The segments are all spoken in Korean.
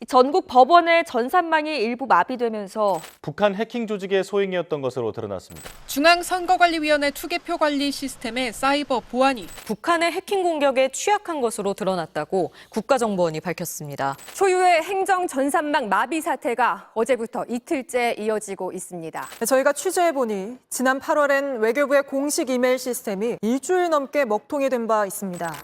전국 법원의 전산망이 일부 마비되면서 북한 해킹 조직의 소행이었던 것으로 드러났습니다. 중앙선거관리위원회 투개표 관리 시스템의 사이버 보안이 북한의 해킹 공격에 취약한 것으로 드러났다고 국가정보원이 밝혔습니다. 초유의 행정 전산망 마비 사태가 어제부터 이틀째 이어지고 있습니다. 저희가 취재해보니 지난 8월엔 외교부의 공식 이메일 시스템이 일주일 넘게 먹통이 된 바 있습니다.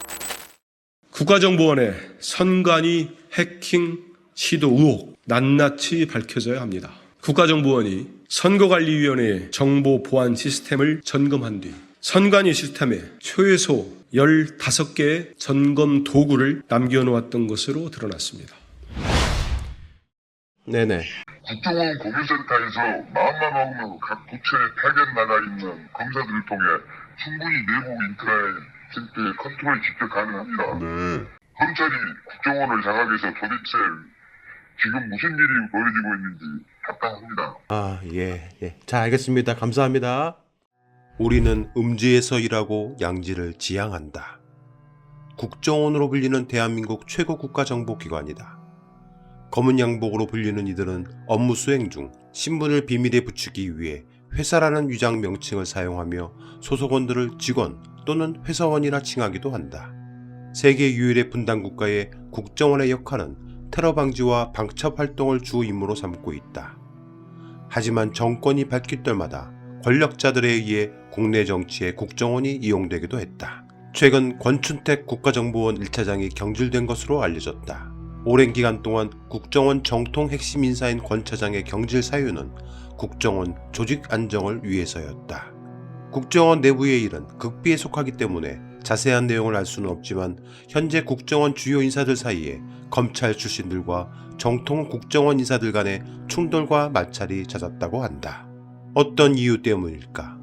국가정보원의 선관위 해킹 시도 의혹 낱낱이 밝혀져야 합니다. 국가정보원이 선거관리위원회의 정보 보안 시스템을 점검한 뒤 선관위 시스템에 최소 15개의 점검 도구를 남겨놓았던 것으로 드러났습니다. 네네. 국정원 고객센터에서 마음만 먹으면 각 부처에 파견 나가 있는 검사들을 통해 충분히 내부 인터넷 컨트롤이 직접 가능합니다. 검찰이 국정원을 장악해서 도대체 지금 무슨 일이 벌어지고 있는지 답답합니다. 예. 자, 알겠습니다. 감사합니다. 우리는 음지에서 일하고 양지를 지향한다. 국정원으로 불리는 대한민국 최고 국가정보기관이다. 검은 양복으로 불리는 이들은 업무 수행 중 신분을 비밀에 붙이기 위해 회사라는 위장 명칭을 사용하며 소속원들을 직원 또는 회사원이라 칭하기도 한다. 세계 유일의 분단 국가의 국정원의 역할은 테러 방지와 방첩 활동을 주 임무로 삼고 있다. 하지만 정권이 바뀔 때마다 권력자들에 의해 국내 정치에 국정원이 이용되기도 했다. 최근 권춘택 국가정보원 1차장이 경질된 것으로 알려졌다. 오랜 기간 동안 국정원 정통 핵심 인사인 권 차장의 경질 사유는 국정원 조직 안정을 위해서였다. 국정원 내부의 일은 극비에 속하기 때문에 자세한 내용을 알 수는 없지만 현재 국정원 주요 인사들 사이에 검찰 출신들과 정통 국정원 인사들 간의 충돌과 마찰이 잦았다고 한다. 어떤 이유 때문일까?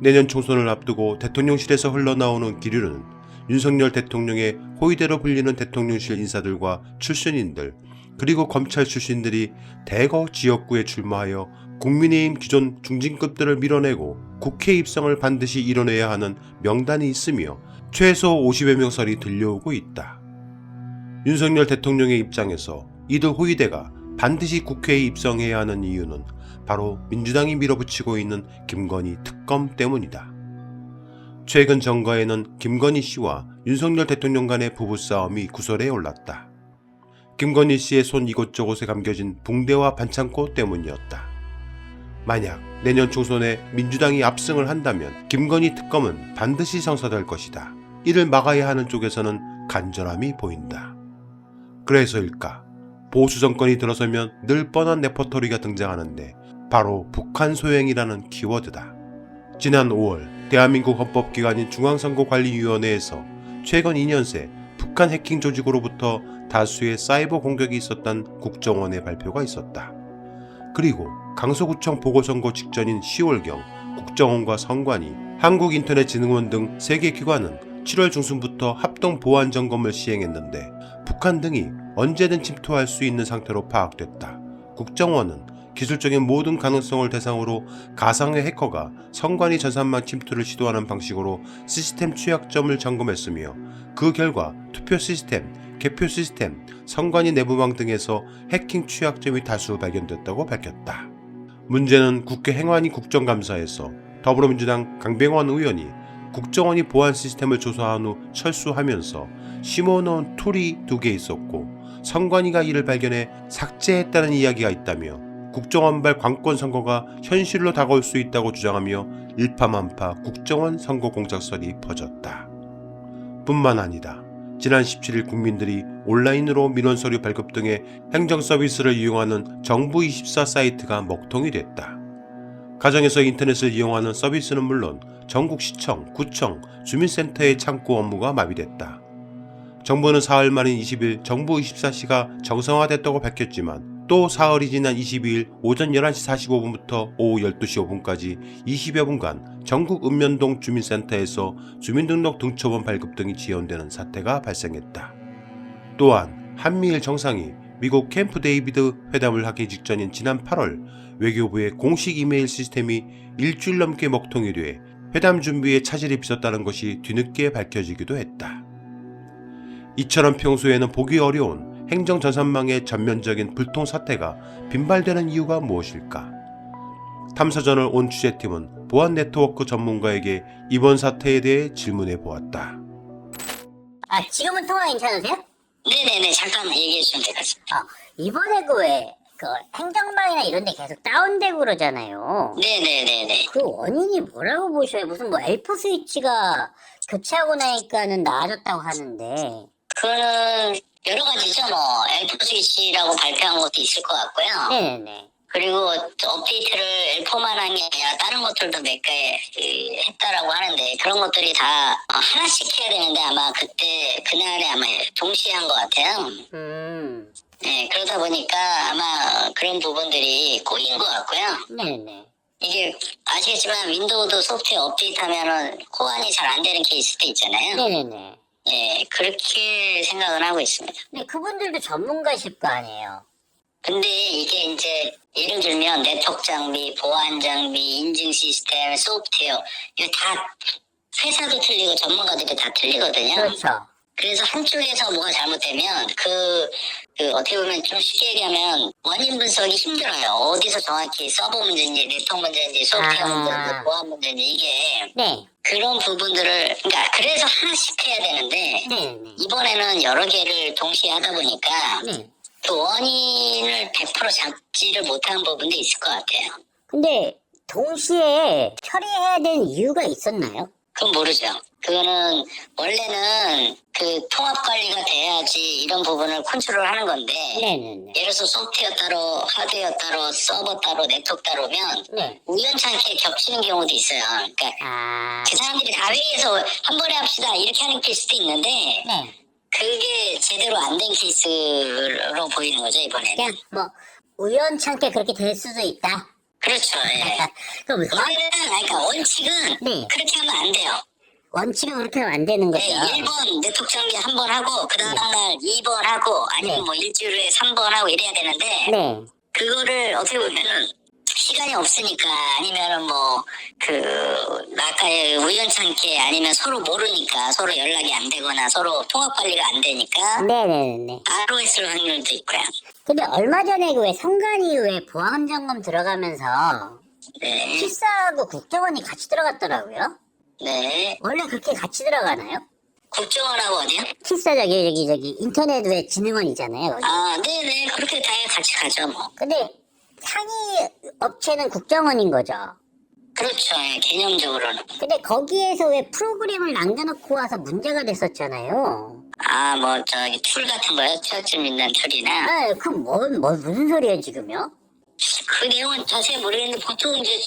내년 총선을 앞두고 대통령실에서 흘러나오는 기류는 윤석열 대통령의 호위대로 불리는 대통령실 인사들과 출신인들 그리고 검찰 출신들이 대거 지역구에 출마하여 국민의힘 기존 중진급들을 밀어내고 국회 입성을 반드시 이뤄내야 하는 명단이 있으며 최소 50여 명설이 들려오고 있다. 윤석열 대통령의 입장에서 이들 호위대가 반드시 국회에 입성해야 하는 이유는 바로 민주당이 밀어붙이고 있는 김건희 특검 때문이다. 최근 정가에는 김건희 씨와 윤석열 대통령 간의 부부싸움이 구설에 올랐다. 김건희 씨의 손 이곳저곳에 감겨진 붕대와 반창고 때문이었다. 만약 내년 총선에 민주당이 압승을 한다면 김건희 특검은 반드시 성사될 것이다. 이를 막아야 하는 쪽에서는 간절함이 보인다. 그래서일까? 보수 정권이 들어서면 늘 뻔한 레퍼토리가 등장하는데 바로 북한 소행이라는 키워드다. 지난 5월 대한민국 헌법기관인 중앙선거관리위원회에서 최근 2년 새 북한 해킹 조직으로부터 다수의 사이버 공격이 있었던 국정원의 발표가 있었다. 그리고 강서구청 보궐선거 직전인 10월경 국정원과 선관위, 한국인터넷진흥원 등 3개 기관은 7월 중순부터 합동 보안 점검을 시행했는데 북한 등이 언제든 침투할 수 있는 상태로 파악됐다. 국정원은 기술적인 모든 가능성을 대상으로 가상의 해커가 선관위 전산망 침투를 시도하는 방식으로 시스템 취약점을 점검했으며 그 결과 투표 시스템, 개표 시스템, 선관위 내부망 등에서 해킹 취약점이 다수 발견됐다고 밝혔다. 문제는 국회 행안위 국정감사에서 더불어민주당 강병원 의원이 국정원이 보안 시스템을 조사한 후 철수하면서 심어놓은 툴이 2개 있었고 선관위가 이를 발견해 삭제했다는 이야기가 있다며 국정원발 관권 선거가 현실로 다가올 수 있다고 주장하며 일파만파 국정원 선거 공작설이 퍼졌다. 뿐만 아니다. 지난 17일 국민들이 온라인으로 민원 서류 발급 등의 행정 서비스를 이용하는 정부24 사이트가 먹통이 됐다. 가정에서 인터넷을 이용하는 서비스는 물론 전국 시청, 구청, 주민센터의 창구 업무가 마비됐다. 정부는 사흘 만인 20일 정부24시가 정상화됐다고 밝혔지만 또 사흘이 지난 22일 오전 11시 45분부터 오후 12시 5분까지 20여 분간 전국 읍면동 주민센터에서 주민등록 등초본 발급 등이 지연되는 사태가 발생했다. 또한 한미일 정상이 미국 캠프 데이비드 회담을 하기 직전인 지난 8월 외교부의 공식 이메일 시스템이 일주일 넘게 먹통이 돼 회담 준비에 차질이 빚었다는 것이 뒤늦게 밝혀지기도 했다. 이처럼 평소에는 보기 어려운 행정 전산망의 전면적인 불통 사태가 빈발되는 이유가 무엇일까? 탐사전을 온 취재팀은 보안 네트워크 전문가에게 이번 사태에 대해 질문해 보았다. 지금은 통화 괜찮으세요? 네네네, 잠깐만 얘기해 주시면 될 것 같습니다. 이번에 그 행정망이나 이런 데 계속 다운되고 그러잖아요. 네네네네. 그 원인이 뭐라고 보셔요? 무슨 뭐 L4 스위치가 교체하고 나니까는 나아졌다고 하는데. 그거는 여러 가지죠. 뭐 L4 스위치라고 발표한 것도 있을 것 같고요. 네네. 그리고 업데이트를 L4만 한 게 아니라 다른 것들도 몇 개 했다라고 하는데 그런 것들이 다 하나씩 해야 되는데 아마 그날에 아마 동시에 한 것 같아요. 네, 그러다 보니까 아마 그런 부분들이 꼬인 것 같고요. 네네. 이게 아시겠지만 윈도우도 소프트웨어 업데이트하면은 호환이 잘 안 되는 케이스도 있잖아요. 네네네. 예, 그렇게 생각을 하고 있습니다. 근데 그분들도 전문가실 거 아니에요? 근데 이게 이제 예를 들면 네트워크 장비, 보안 장비, 인증 시스템, 소프트웨어 이거 다 회사도 틀리고 전문가들이 다 틀리거든요. 그렇죠. 그래서 한쪽에서 뭐가 잘못되면 어떻게 보면 좀 쉽게 얘기하면 원인 분석이 힘들어요. 어디서 정확히 서버 문제인지 네트워크 문제인지 소프트웨어 문제인지 보안 문제인지 이게 네. 그런 부분들을 그러니까 그래서 하나씩 해야 되는데 네네. 이번에는 여러 개를 동시에 하다 보니까 네. 그 원인을 100% 잡지를 못한 부분도 있을 것 같아요. 근데 동시에 처리해야 되는 이유가 있었나요? 그건 모르죠. 그거는 원래는 그 통합 관리가 돼야지 이런 부분을 컨트롤하는 건데 네네네. 예를 들어서 소프트웨어 따로, 하드웨어 따로, 서버 따로, 네트워크 따로면 네. 우연찮게 겹치는 경우도 있어요. 그러니까 그 사람들이 다 회의에서 한 번에 합시다 이렇게 하는 케이스도 있는데 네. 그게 제대로 안 된 케이스로 보이는 거죠 이번에는. 그냥 뭐 우연찮게 그렇게 될 수도 있다. 그렇죠. 예. 그럼 원래는 그러니까 원칙은 네. 그렇게 하면 안 돼요. 원칙은 그렇게 하면 안 되는 거죠. 네, 1번 네트워크 장비 한 번 하고 그 다음날 2번 하고 아니면 네. 뭐 일주일에 3번 하고 이래야 되는데 네. 그거를 어떻게 보면은 시간이 없으니까 아니면은 뭐 아까 우연찮게 아니면 서로 모르니까 서로 연락이 안 되거나 서로 통합 관리가 안 되니까 네네네. 바로 했을 확률도 있고요. 근데 얼마 전에 그 왜 선관 이후에 보안 점검 들어가면서 네, 필사하고 국정원이 같이 들어갔더라고요. 네. 원래 그렇게 같이 들어가나요? 국정원하고 어디요? 필사 저기 인터넷 왜 진흥원 있잖아요. 아, 네네. 그렇게 다 같이 가죠 뭐. 근데 상위 업체는 국정원인 거죠. 그렇죠. 예, 개념적으로는. 근데 거기에서 왜 프로그램을 남겨놓고 와서 문제가 됐었잖아요. 아, 뭐 저기 툴 같은 거요? 취약점 있는 툴이나. 아, 무슨 소리예요 지금요? 그 내용은 자세히 모르겠는데 보통 이제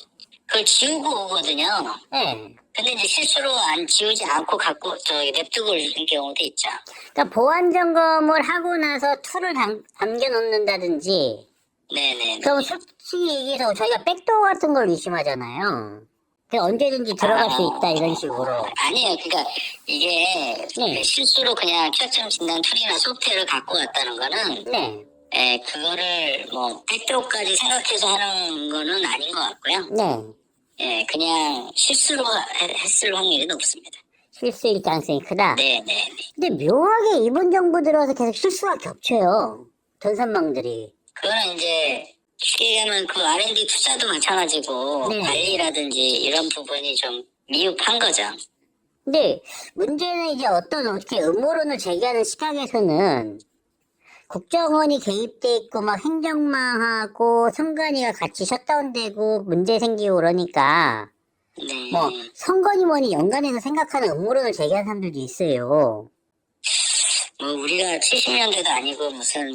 그걸 지우고 오거든요. 네. 근데 이제 실수로 안 지우지 않고 갖고 냅두고 있는 경우도 있죠. 그러니까 보안 점검을 하고 나서 툴을 남겨놓는다든지. 네네. 그럼 솔직히 얘기해서 저희가 백도어 같은 걸 의심하잖아요. 그 언제든지 들어갈 수 있다 이런 식으로. 아니에요. 그러니까 이게 네. 실수로 그냥 취약점 진단 툴이나 소프트웨어를 갖고 왔다는 거는 네. 예, 그거를 뭐 백도어까지 생각해서 하는 거는 아닌 것 같고요. 네. 예, 그냥 실수로 했을 확률이 높습니다. 실수일 가능성이 크다. 네네. 근데 묘하게 이번 정부 들어와서 계속 실수가 겹쳐요. 전산망들이. 그거는 이제 쉽게 얘기하면 그 R&D 투자도 마찬가지고 네. 관리라든지 이런 부분이 좀 미흡한 거죠. 근데 문제는 이제 어떻게 음모론을 제기하는 시각에서는 국정원이 개입돼 있고 막 행정망하고 선관위가 같이 셧다운되고 문제 생기고 그러니까 네. 뭐 선관위 뭐니 연관해서 생각하는 음모론을 제기하는 사람들도 있어요. 뭐 우리가 70년대도 아니고 무슨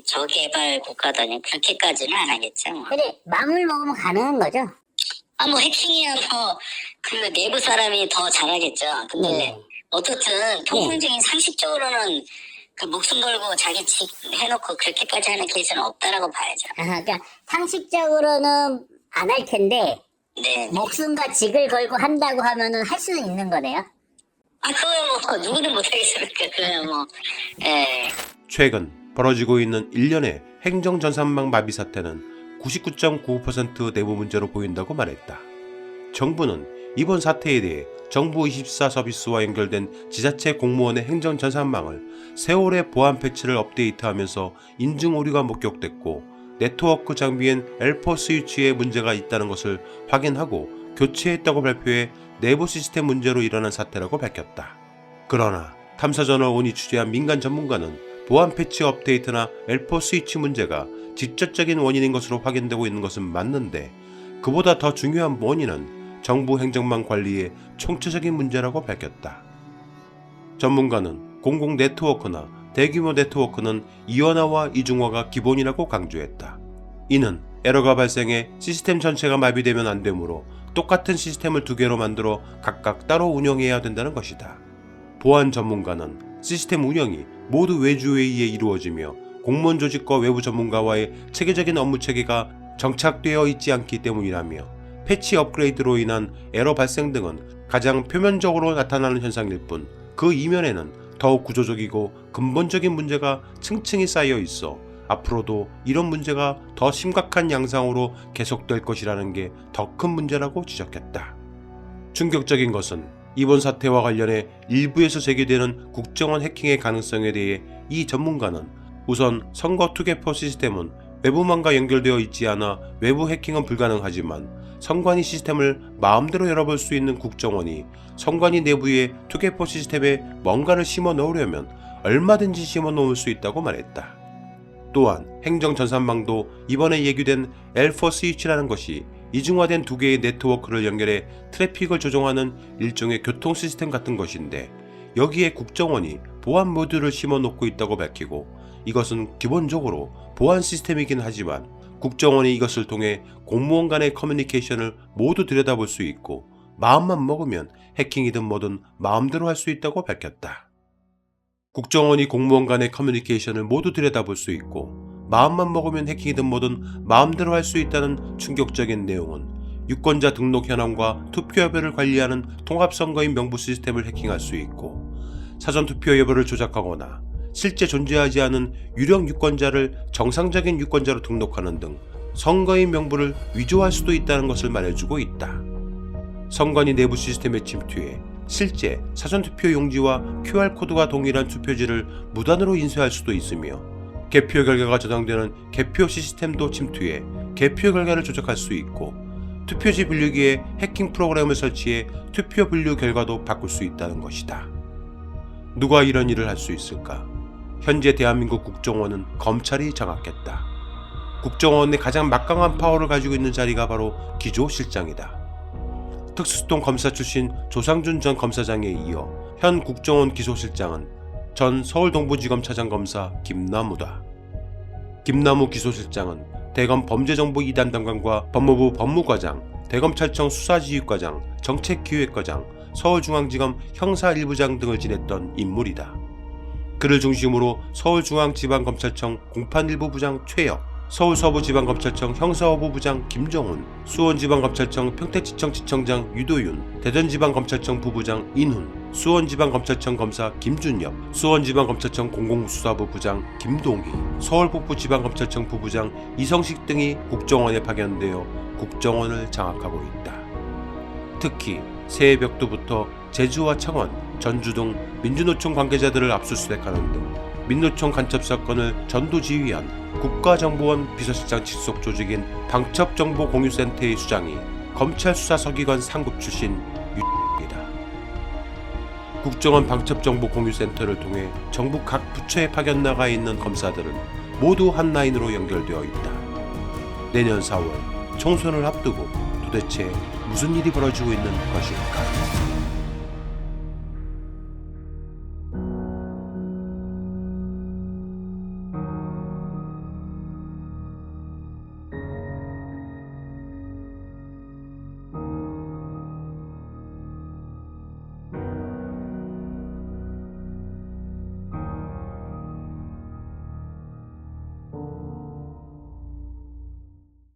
저개발 국가다니 그렇게까지는 안 하겠죠. 뭐. 근데 마음을 먹으면 가능한 거죠? 아, 뭐 해킹이야 뭐 그 내부 사람이 더 잘하겠죠. 근데 네. 어떻든 통상적인 상식적으로는 그 목숨 걸고 자기 직 해놓고 그렇게까지 하는 케이스는 없다라고 봐야죠. 그러니까 상식적으로는 안 할 텐데 네. 목숨과 직을 걸고 한다고 하면은 할 수는 있는 거네요. 그거야 뭐 누구는 못하겠습니까? 그거야 뭐. 예. 최근 벌어지고 있는 일련의 행정전산망 마비 사태는 99.95% 내부 문제로 보인다고 말했다. 정부는 이번 사태에 대해 정부24 서비스와 연결된 지자체 공무원의 행정전산망을 세월의 보안 패치를 업데이트하면서 인증 오류가 목격됐고 네트워크 장비엔 L4 스위치에 문제가 있다는 것을 확인하고 교체했다고 발표해 내부 시스템 문제로 일어난 사태라고 밝혔다. 그러나 탐사저널1이 취재한 민간 전문가는 보안 패치 업데이트나 L4 스위치 문제가 직접적인 원인인 것으로 확인되고 있는 것은 맞는데 그보다 더 중요한 원인은 정부 행정망 관리의 총체적인 문제라고 밝혔다. 전문가는 공공 네트워크나 대규모 네트워크는 이원화와 이중화가 기본이라고 강조했다. 이는 에러가 발생해 시스템 전체가 마비되면 안 되므로 똑같은 시스템을 두 개로 만들어 각각 따로 운영해야 된다는 것이다. 보안 전문가는 시스템 운영이 모두 외주에 의해 이루어지며 공무원 조직과 외부 전문가와의 체계적인 업무 체계가 정착되어 있지 않기 때문이라며 패치 업그레이드로 인한 에러 발생 등은 가장 표면적으로 나타나는 현상일 뿐 그 이면에는 더욱 구조적이고 근본적인 문제가 층층이 쌓여 있어 앞으로도 이런 문제가 더 심각한 양상으로 계속될 것이라는 게 더 큰 문제라고 지적했다. 충격적인 것은 이번 사태와 관련해 일부에서 제기되는 국정원 해킹의 가능성에 대해 이 전문가는 우선 선거 투개표 시스템은 외부망과 연결되어 있지 않아 외부 해킹은 불가능하지만 선관위 시스템을 마음대로 열어볼 수 있는 국정원이 선관위 내부의 투개표 시스템에 뭔가를 심어 넣으려면 얼마든지 심어 놓을 수 있다고 말했다. 또한 행정전산망도 이번에 얘기된 L4 스위치라는 것이 이중화된 두 개의 네트워크를 연결해 트래픽을 조정하는 일종의 교통 시스템 같은 것인데 여기에 국정원이 보안 모듈을 심어 놓고 있다고 밝히고 이것은 기본적으로 보안 시스템이긴 하지만 국정원이 이것을 통해 공무원 간의 커뮤니케이션을 모두 들여다볼 수 있고 마음만 먹으면 해킹이든 뭐든 마음대로 할 수 있다고 밝혔다. 국정원이 공무원 간의 커뮤니케이션을 모두 들여다볼 수 있고 마음만 먹으면 해킹이든 뭐든 마음대로 할 수 있다는 충격적인 내용은 유권자 등록 현황과 투표 여부를 관리하는 통합선거인 명부 시스템을 해킹할 수 있고 사전투표 여부를 조작하거나 실제 존재하지 않은 유령 유권자를 정상적인 유권자로 등록하는 등 선거인 명부를 위조할 수도 있다는 것을 말해주고 있다. 선관위 내부 시스템에 침투해 실제 사전투표 용지와 QR코드가 동일한 투표지를 무단으로 인쇄할 수도 있으며 개표 결과가 저장되는 개표 시스템도 침투해 개표 결과를 조작할 수 있고 투표지 분류기에 해킹 프로그램을 설치해 투표 분류 결과도 바꿀 수 있다는 것이다. 누가 이런 일을 할 수 있을까? 현재 대한민국 국정원은 검찰이 장악했다. 국정원의 가장 막강한 파워를 가지고 있는 자리가 바로 기조실장이다. 특수수통 검사 출신 조상준 전 검사장에 이어 현 국정원 기소실장은 전 서울동부지검 차장검사 김남우다. 김남우 기소실장은 대검 범죄정보 2단 담당관과 법무부 법무과장, 대검찰청 수사지휘과장, 정책기획과장, 서울중앙지검 형사 1부장 등을 지냈던 인물이다. 그를 중심으로 서울중앙지방검찰청 공판 1부 부장 최혁, 서울서부지방검찰청 형사업부 부장 김정훈, 수원지방검찰청 평택지청 지청장 유도윤, 대전지방검찰청 부부장 인훈, 수원지방검찰청 검사 김준엽, 수원지방검찰청 공공수사부 부장 김동희, 서울북부지방검찰청 부부장 이성식 등이 국정원에 파견되어 국정원을 장악하고 있다. 특히 새해 벽두부터 제주와 창원, 전주 등 민주노총 관계자들을 압수수색하는 등 민노총 간첩 사건을 전도지휘한 국가정보원 비서실장 직속 조직인 방첩정보공유센터의 수장이 검찰수사서기관 상급 출신 유입니다. 국정원 방첩정보공유센터를 통해 정부 각 부처에 파견 나가 있는 검사들은 모두 한 라인으로 연결되어 있다. 내년 4월 총선을 앞두고 도대체 무슨 일이 벌어지고 있는 것일까?